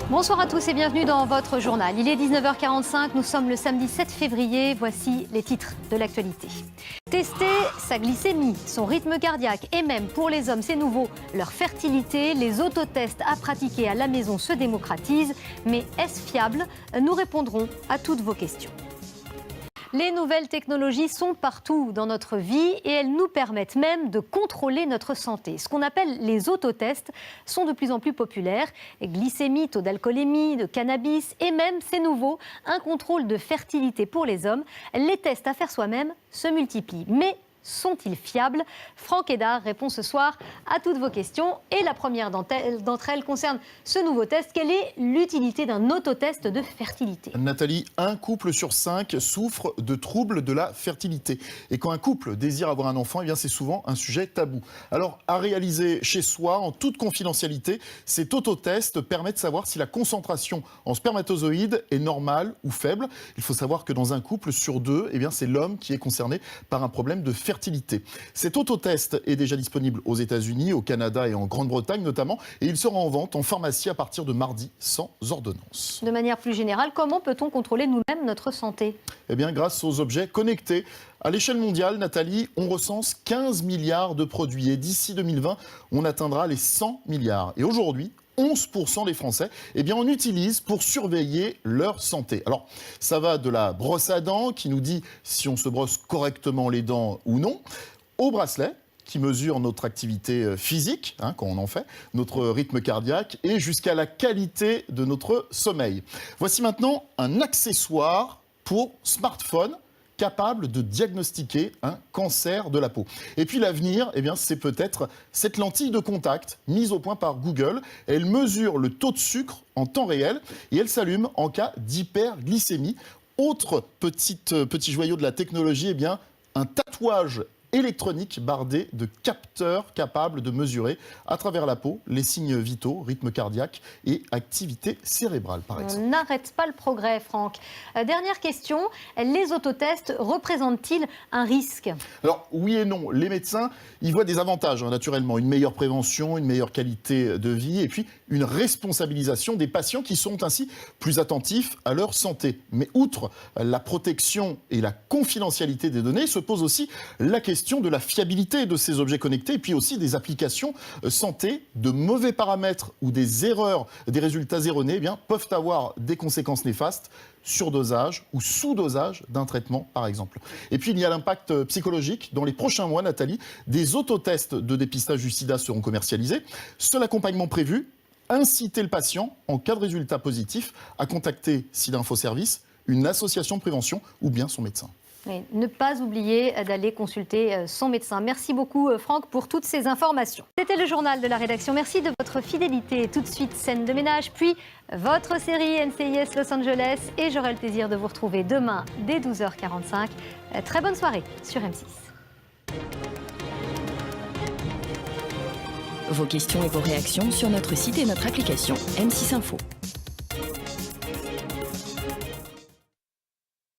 Bonsoir à tous et bienvenue dans votre journal. Il est 19h45, nous sommes le samedi 7 février. Voici les titres de l'actualité. Tester sa glycémie, son rythme cardiaque et même pour les hommes, c'est nouveau, leur fertilité. Les autotests à pratiquer à la maison se démocratisent. Mais est-ce fiable? Nous répondrons à toutes vos questions. Les nouvelles technologies sont partout dans notre vie et elles nous permettent même de contrôler notre santé. Ce qu'on appelle les autotests sont de plus en plus populaires. Glycémie, taux d'alcoolémie, de cannabis et même, c'est nouveau, un contrôle de fertilité pour les hommes. Les tests à faire soi-même se multiplient. Mais sont-ils fiables? Franck Hédard répond ce soir à toutes vos questions. Et la première d'entre elles concerne ce nouveau test. Quelle est l'utilité d'un autotest de fertilité? Nathalie, un couple sur 5 souffre de troubles de la fertilité. Et quand un couple désire avoir un enfant, eh bien c'est souvent un sujet tabou. Alors, à réaliser chez soi, en toute confidentialité, cet autotest permet de savoir si la concentration en spermatozoïdes est normale ou faible. Il faut savoir que dans un couple sur 2, eh bien c'est l'homme qui est concerné par un problème de fertilité. Cet autotest est déjà disponible aux États-Unis, au Canada et en Grande-Bretagne notamment, et il sera en vente en pharmacie à partir de mardi sans ordonnance. De manière plus générale, comment peut-on contrôler nous-mêmes notre santé? Eh bien, grâce aux objets connectés. À l'échelle mondiale, Nathalie, on recense 15 milliards de produits et d'ici 2020, on atteindra les 100 milliards. Et aujourd'hui, 11% des Français, eh bien, on utilise pour surveiller leur santé. Alors, ça va de la brosse à dents qui nous dit si on se brosse correctement les dents ou non, au bracelet qui mesure notre activité physique, quand on en fait, notre rythme cardiaque et jusqu'à la qualité de notre sommeil. Voici maintenant un accessoire pour smartphone capable de diagnostiquer un cancer de la peau. Et puis l'avenir, eh bien, c'est peut-être cette lentille de contact mise au point par Google. Elle mesure le taux de sucre en temps réel et elle s'allume en cas d'hyperglycémie. Autre petit joyau de la technologie, eh bien, un tatouage électronique bardé de capteurs capables de mesurer à travers la peau les signes vitaux, rythme cardiaque et activité cérébrale, par exemple. On n'arrête pas le progrès, Franck. Dernière question, les autotests représentent-ils un risque? Alors, oui et non. Les médecins, ils voient des avantages, naturellement. Une meilleure prévention, une meilleure qualité de vie et puis une responsabilisation des patients qui sont ainsi plus attentifs à leur santé. Mais outre la protection et la confidentialité des données, se pose aussi la question de la fiabilité de ces objets connectés et puis aussi des applications santé. De mauvais paramètres ou des erreurs, des résultats erronés, eh bien, peuvent avoir des conséquences néfastes, surdosage ou sous-dosage d'un traitement, par exemple. Et puis, il y a l'impact psychologique. Dans les prochains mois, Nathalie, des autotests de dépistage du sida seront commercialisés. Seul accompagnement prévu, inciter le patient, en cas de résultat positif, à contacter SIDA Info Service, une association de prévention ou bien son médecin. Et ne pas oublier d'aller consulter son médecin. Merci beaucoup Franck pour toutes ces informations. C'était le journal de la rédaction. Merci de votre fidélité. Tout de suite, scène de ménage, puis votre série NCIS Los Angeles. Et j'aurai le plaisir de vous retrouver demain dès 12h45. Très bonne soirée sur M6. Vos questions et vos réactions sur notre site et notre application M6 Info.